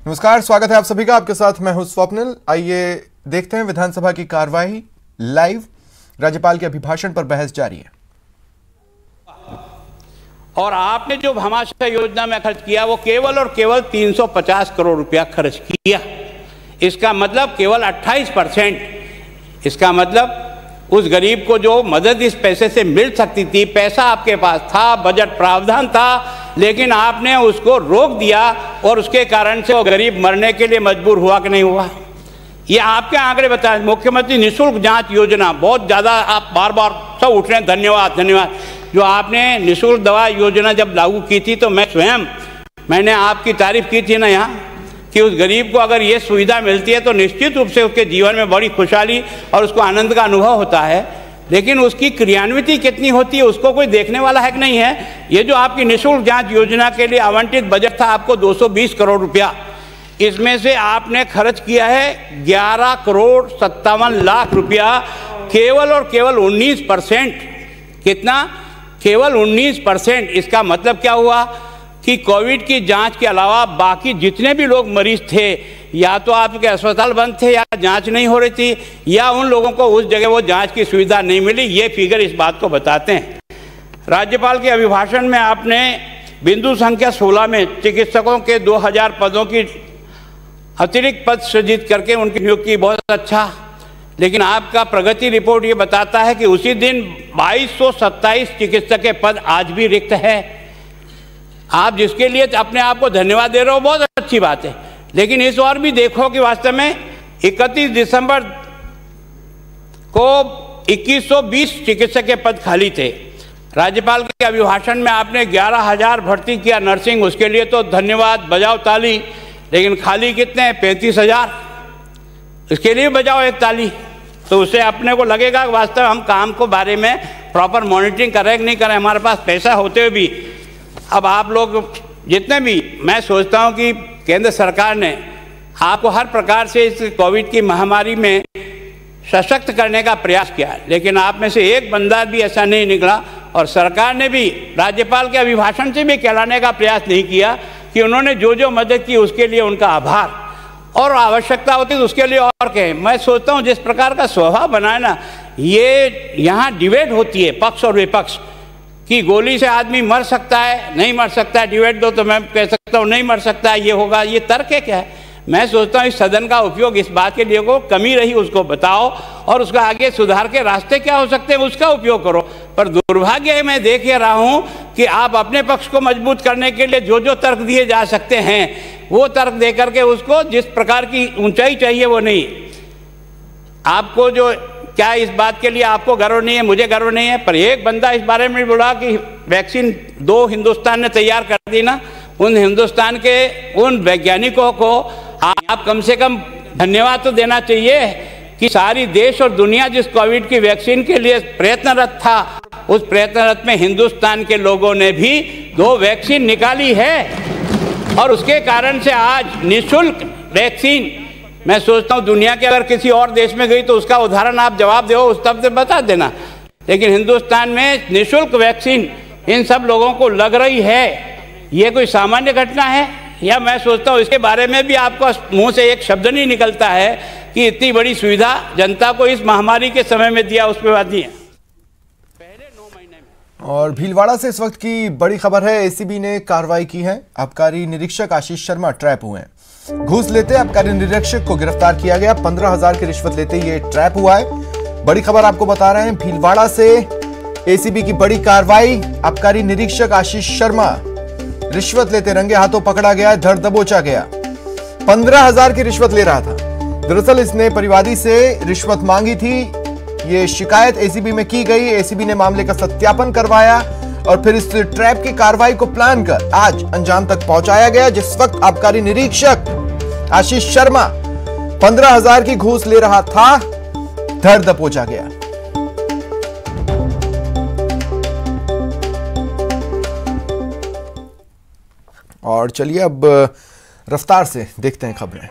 नमस्कार, स्वागत है आप सभी का। आपके साथ मैं हूं स्वप्निल। आइए देखते हैं विधानसभा की कार्यवाही लाइव। राज्यपाल के अभिभाषण पर बहस जारी है। और आपने जो भामाशाह योजना में खर्च किया वो केवल और केवल 350 करोड़ रुपया खर्च किया। इसका मतलब केवल 28%। इसका मतलब उस गरीब को जो मदद इस पैसे से मिल सकती थी, पैसा आपके पास था, बजट प्रावधान था, लेकिन आपने उसको रोक दिया और उसके कारण से वो गरीब मरने के लिए मजबूर हुआ कि नहीं हुआ। ये आपके आंकड़े बताएं। मुख्यमंत्री निःशुल्क जांच योजना, बहुत ज़्यादा आप बार बार सब उठ रहे हैं, धन्यवाद धन्यवाद। जो आपने निःशुल्क दवा योजना जब लागू की थी तो मैंने आपकी तारीफ की थी ना यहाँ, कि उस गरीब को अगर ये सुविधा मिलती है तो निश्चित रूप से उसके जीवन में बड़ी खुशहाली और उसको आनंद का अनुभव होता है। लेकिन उसकी क्रियान्विति कितनी होती है उसको कोई देखने वाला है कि नहीं है। ये जो आपकी निःशुल्क जांच योजना के लिए आवंटित बजट था आपको 220 करोड़ रुपया, इसमें से आपने खर्च किया है 11 करोड़ 57 लाख रुपया, केवल और केवल 19%। कितना? केवल 19%। इसका मतलब क्या हुआ कि कोविड की जांच के अलावा बाकी जितने भी लोग मरीज थे, या तो आपके अस्पताल बंद थे, या जांच नहीं हो रही थी, या उन लोगों को उस जगह वो जांच की सुविधा नहीं मिली। ये फिगर इस बात को बताते हैं। राज्यपाल के अभिभाषण में आपने बिंदु संख्या 16 में चिकित्सकों के 2000 पदों की अतिरिक्त पद सृजित करके उनकी नियुक्ति, बहुत अच्छा। लेकिन आपका प्रगति रिपोर्ट ये बताता है कि उसी दिन 2227 चिकित्सक के पद आज भी रिक्त है। आप जिसके लिए अपने आप को धन्यवाद दे रहे हो, बहुत अच्छी बात है। लेकिन इस और भी देखो कि वास्तव में 31 दिसंबर को 2120 चिकित्सक के पद खाली थे। राज्यपाल के अभिभाषण में आपने 11,000 भर्ती किया नर्सिंग, उसके लिए तो धन्यवाद, बजाओ ताली। लेकिन खाली कितने हैं? 35,000। इसके लिए बजाओ एक ताली। तो उससे अपने को लगेगा कि वास्तव में हम काम को बारे में प्रॉपर मॉनिटरिंग कर रहे हैं कि नहीं कर रहे। हमारे पास पैसा होते हुए भी अब आप लोग जितने भी, मैं सोचता हूं कि केंद्र सरकार ने आपको हर प्रकार से इस कोविड की महामारी में सशक्त करने का प्रयास किया, लेकिन आप में से एक बंदा भी ऐसा नहीं निकला। और सरकार ने भी राज्यपाल के अभिभाषण से भी कहलाने का प्रयास नहीं किया कि उन्होंने जो जो मदद की उसके लिए उनका आभार, और आवश्यकता होती है तो उसके लिए और कहें। मैं सोचता हूँ जिस प्रकार का स्वभाव बना है ना, ये यहाँ डिबेट होती है पक्ष और विपक्ष कि गोली से आदमी मर सकता है, नहीं मर सकता है, डिबेट दो तो मैं कह सकता हूँ नहीं मर सकता है, ये होगा। ये तर्क है क्या है? मैं सोचता हूँ इस सदन का उपयोग इस बात के लिए को कमी रही उसको बताओ, और उसका आगे सुधार के रास्ते क्या हो सकते हैं उसका उपयोग करो। पर दुर्भाग्य है, मैं देख रहा हूँ कि आप अपने पक्ष को मजबूत करने के लिए जो जो तर्क दिए जा सकते हैं वो तर्क दे करके उसको जिस प्रकार की ऊंचाई चाहिए वो नहीं। आपको जो क्या इस बात के लिए आपको गर्व नहीं है? मुझे गर्व नहीं है। पर एक बंदा इस बारे में बोला कि वैक्सीन 2 हिंदुस्तान ने तैयार कर दी ना, उन हिंदुस्तान के उन वैज्ञानिकों को आप कम से कम धन्यवाद तो देना चाहिए कि सारी देश और दुनिया जिस कोविड की वैक्सीन के लिए प्रयत्नरत था, उस प्रयत्नरत में हिंदुस्तान के लोगों ने भी 2 वैक्सीन निकाली है, और उसके कारण से आज निःशुल्क वैक्सीन, मैं सोचता हूँ दुनिया के अगर किसी और देश में गई तो उसका उदाहरण आप जवाब दो, उस तब से बता देना। लेकिन हिंदुस्तान में निःशुल्क वैक्सीन इन सब लोगों को लग रही है, ये कोई सामान्य घटना है? या मैं सोचता हूँ इसके बारे में भी आपको मुंह से एक शब्द नहीं निकलता है कि इतनी बड़ी सुविधा जनता को इस महामारी के समय में दिया, उस पर बात नहीं है। पहले 9 महीने में। और भीलवाड़ा से इस वक्त की बड़ी खबर है। एसीबी ने कार्रवाई की है। आबकारी निरीक्षक आशीष शर्मा ट्रैप हुए हैं। घूस लेते आबकारी निरीक्षक को गिरफ्तार किया गया। 15,000 की रिश्वत लेते ये ट्रैप हुआ है। बड़ी खबर आपको बता रहे हैं भीलवाड़ा से। एसीबी की बड़ी कार्रवाई। आबकारी निरीक्षक आशीष शर्मा रिश्वत लेते रंगे हाथों पकड़ा गया, धर दबोचा गया। 15,000 की रिश्वत ले रहा था। दरअसल इसने परिवादी से रिश्वत मांगी थी। ये शिकायत एसीबी में की गई। एसीबी ने मामले का सत्यापन करवाया और फिर इस ट्रैप की कार्रवाई को प्लान कर आज अंजाम तक पहुंचाया गया। जिस वक्त आबकारी निरीक्षक आशीष शर्मा 15,000 की घूस ले रहा था, धर दबोचा गया। और चलिए अब रफ्तार से देखते हैं खबरें।